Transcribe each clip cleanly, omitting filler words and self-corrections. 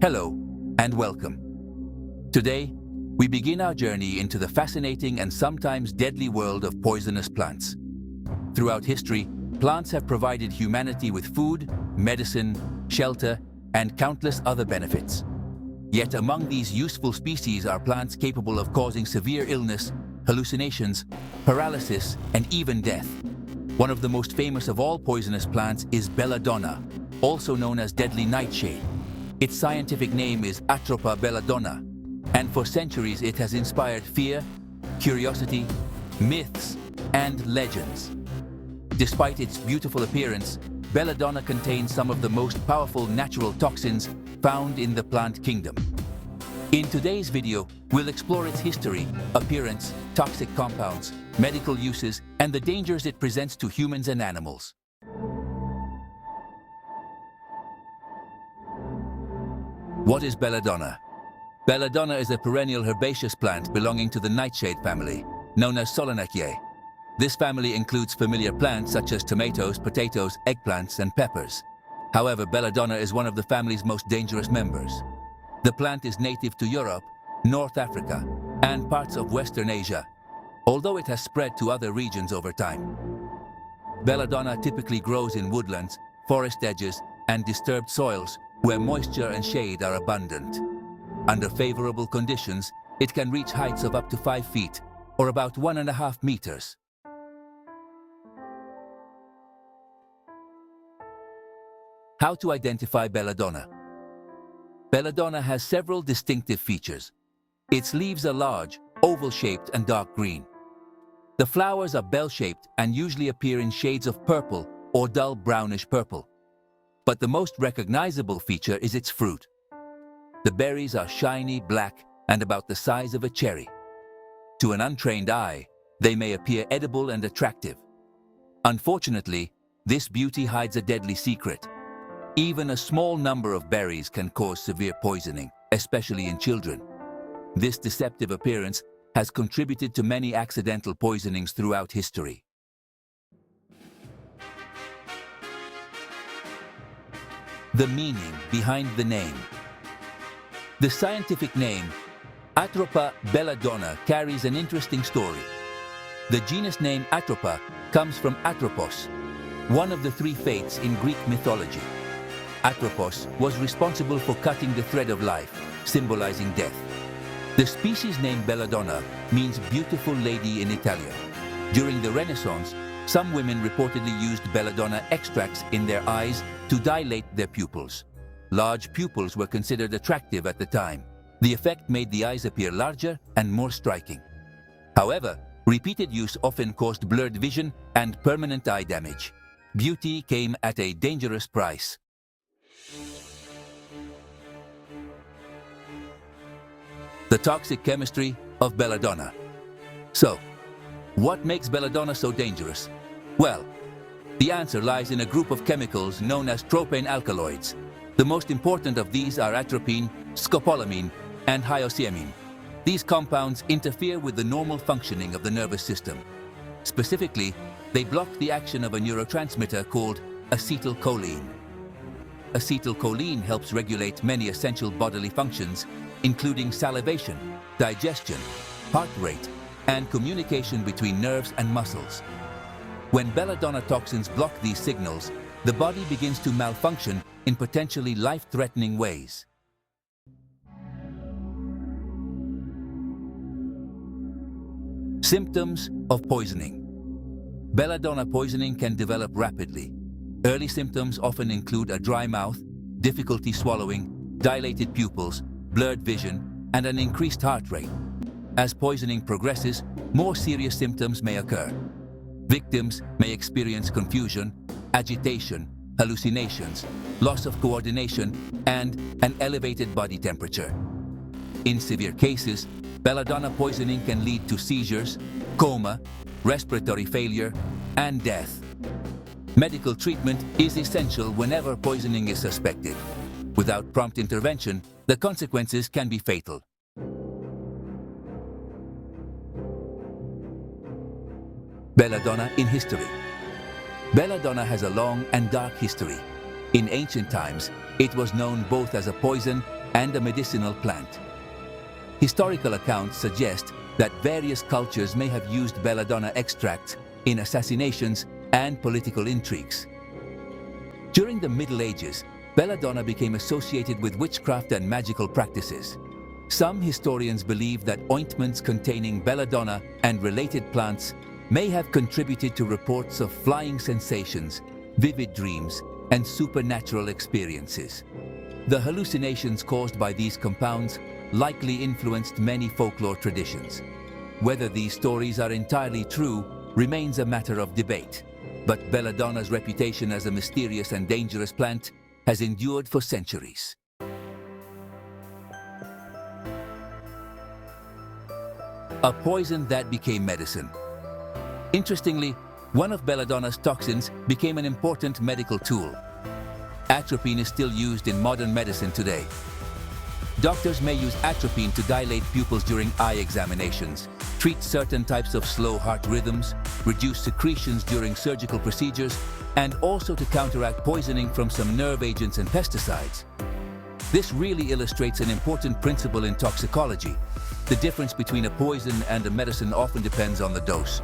Hello and welcome. Today, we begin our journey into the fascinating and sometimes deadly world of poisonous plants. Throughout history, plants have provided humanity with food, medicine, shelter, and countless other benefits. Yet among these useful species are plants capable of causing severe illness, hallucinations, paralysis, and even death. One of the most famous of all poisonous plants is belladonna, also known as deadly nightshade. Its scientific name is Nightshade.Belladonna, and for centuries it has inspired fear, curiosity, myths, and legends. Despite its beautiful appearance, belladonna contains some of the most powerful natural toxins found in the plant kingdom. In today's video, we'll explore its history, appearance, toxic compounds, medical uses, and the dangers it presents to humans and animals. What is belladonna? Belladonna is a perennial herbaceous plant belonging to the nightshade family, known as Solanaceae. This family includes familiar plants such as tomatoes, potatoes, eggplants, and peppers. However, belladonna is one of the family's most dangerous members. The plant is native to Europe, North Africa, and parts of Western Asia, although it has spread to other regions over time. Belladonna typically grows in woodlands, forest edges, and disturbed soils where moisture and shade are abundant. Under favorable conditions, it can reach heights of up to 5 feet, or about 1.5 meters. How to identify belladonna? Belladonna has several distinctive features. Its leaves are large, oval-shaped, and dark green. The flowers are bell-shaped and usually appear in shades of purple or dull brownish purple. But the most recognizable feature is its fruit. The berries are shiny, black, and about the size of a cherry. To an untrained eye, they may appear edible and attractive. Unfortunately, this beauty hides a deadly secret. Even a small number of berries can cause severe poisoning, especially in children. This deceptive appearance has contributed to many accidental poisonings throughout history. The meaning behind the name. The scientific name, Nightshade.Belladonna, carries an interesting story. The genus name Atropa comes from Atropos, one of the 3 fates in Greek mythology. Atropos was responsible for cutting the thread of life, symbolizing death. The species name belladonna means beautiful lady in Italian. During the Renaissance, some women reportedly used belladonna extracts in their eyes to dilate their pupils. Large pupils were considered attractive at the time. The effect made the eyes appear larger and more striking. However, repeated use often caused blurred vision and permanent eye damage. Beauty came at a dangerous price. The toxic chemistry of belladonna. So, what makes belladonna so dangerous? Well, the answer lies in a group of chemicals known as tropane alkaloids. The most important of these are atropine, scopolamine, and hyoscyamine. These compounds interfere with the normal functioning of the nervous system. Specifically, they block the action of a neurotransmitter called acetylcholine. Acetylcholine helps regulate many essential bodily functions, including salivation, digestion, heart rate, and communication between nerves and muscles. When belladonna toxins block these signals, the body begins to malfunction in potentially life-threatening ways. Symptoms of poisoning. Belladonna poisoning can develop rapidly. Early symptoms often include a dry mouth, difficulty swallowing, dilated pupils, blurred vision, and an increased heart rate. As poisoning progresses, more serious symptoms may occur. Victims may experience confusion, agitation, hallucinations, loss of coordination, and an elevated body temperature. In severe cases, belladonna poisoning can lead to seizures, coma, respiratory failure, and death. Medical treatment is essential whenever poisoning is suspected. Without prompt intervention, the consequences can be fatal. Belladonna in history. Belladonna has a long and dark history. In ancient times, it was known both as a poison and a medicinal plant. Historical accounts suggest that various cultures may have used belladonna extracts in assassinations and political intrigues. During the Middle Ages, belladonna became associated with witchcraft and magical practices. Some historians believe that ointments containing belladonna and related plants may have contributed to reports of flying sensations, vivid dreams, and supernatural experiences. The hallucinations caused by these compounds likely influenced many folklore traditions. Whether these stories are entirely true remains a matter of debate, but belladonna's reputation as a mysterious and dangerous plant has endured for centuries. A poison that became medicine. Interestingly, one of belladonna's toxins became an important medical tool. Atropine is still used in modern medicine today. Doctors may use atropine to dilate pupils during eye examinations, treat certain types of slow heart rhythms, reduce secretions during surgical procedures, and also to counteract poisoning from some nerve agents and pesticides. This really illustrates an important principle in toxicology. The difference between a poison and a medicine often depends on the dose.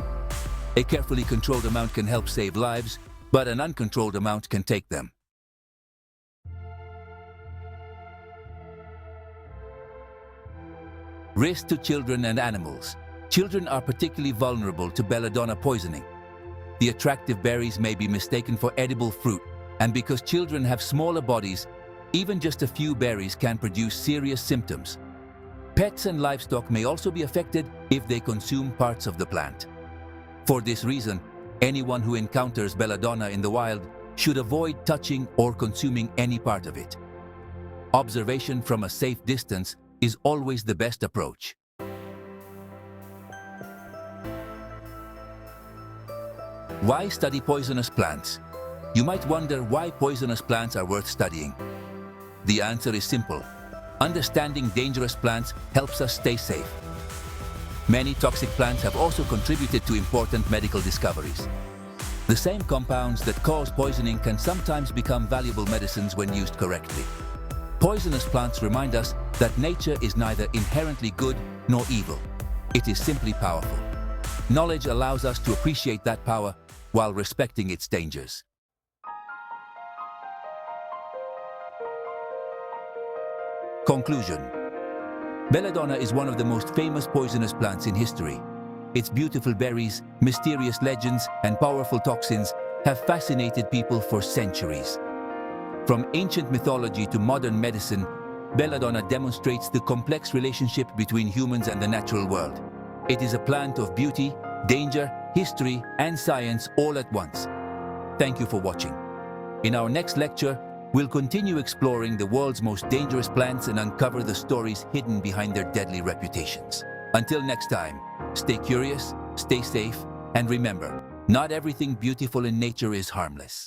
A carefully controlled amount can help save lives, but an uncontrolled amount can take them. Risk to children and animals. Children are particularly vulnerable to belladonna poisoning. The attractive berries may be mistaken for edible fruit, and because children have smaller bodies, even just a few berries can produce serious symptoms. Pets and livestock may also be affected if they consume parts of the plant. For this reason, anyone who encounters belladonna in the wild should avoid touching or consuming any part of it. Observation from a safe distance is always the best approach. Why study poisonous plants? You might wonder why poisonous plants are worth studying. The answer is simple. Understanding dangerous plants helps us stay safe. Many toxic plants have also contributed to important medical discoveries. The same compounds that cause poisoning can sometimes become valuable medicines when used correctly. Poisonous plants remind us that nature is neither inherently good nor evil. It is simply powerful. Knowledge allows us to appreciate that power while respecting its dangers. Conclusion. Belladonna is one of the most famous poisonous plants in history. Its beautiful berries, mysterious legends, and powerful toxins have fascinated people for centuries. From ancient mythology to modern medicine, belladonna demonstrates the complex relationship between humans and the natural world. It is a plant of beauty, danger, history, and science all at once. Thank you for watching. In our next lecture, we'll continue exploring the world's most dangerous plants and uncover the stories hidden behind their deadly reputations. Until next time, stay curious, stay safe, and remember, not everything beautiful in nature is harmless.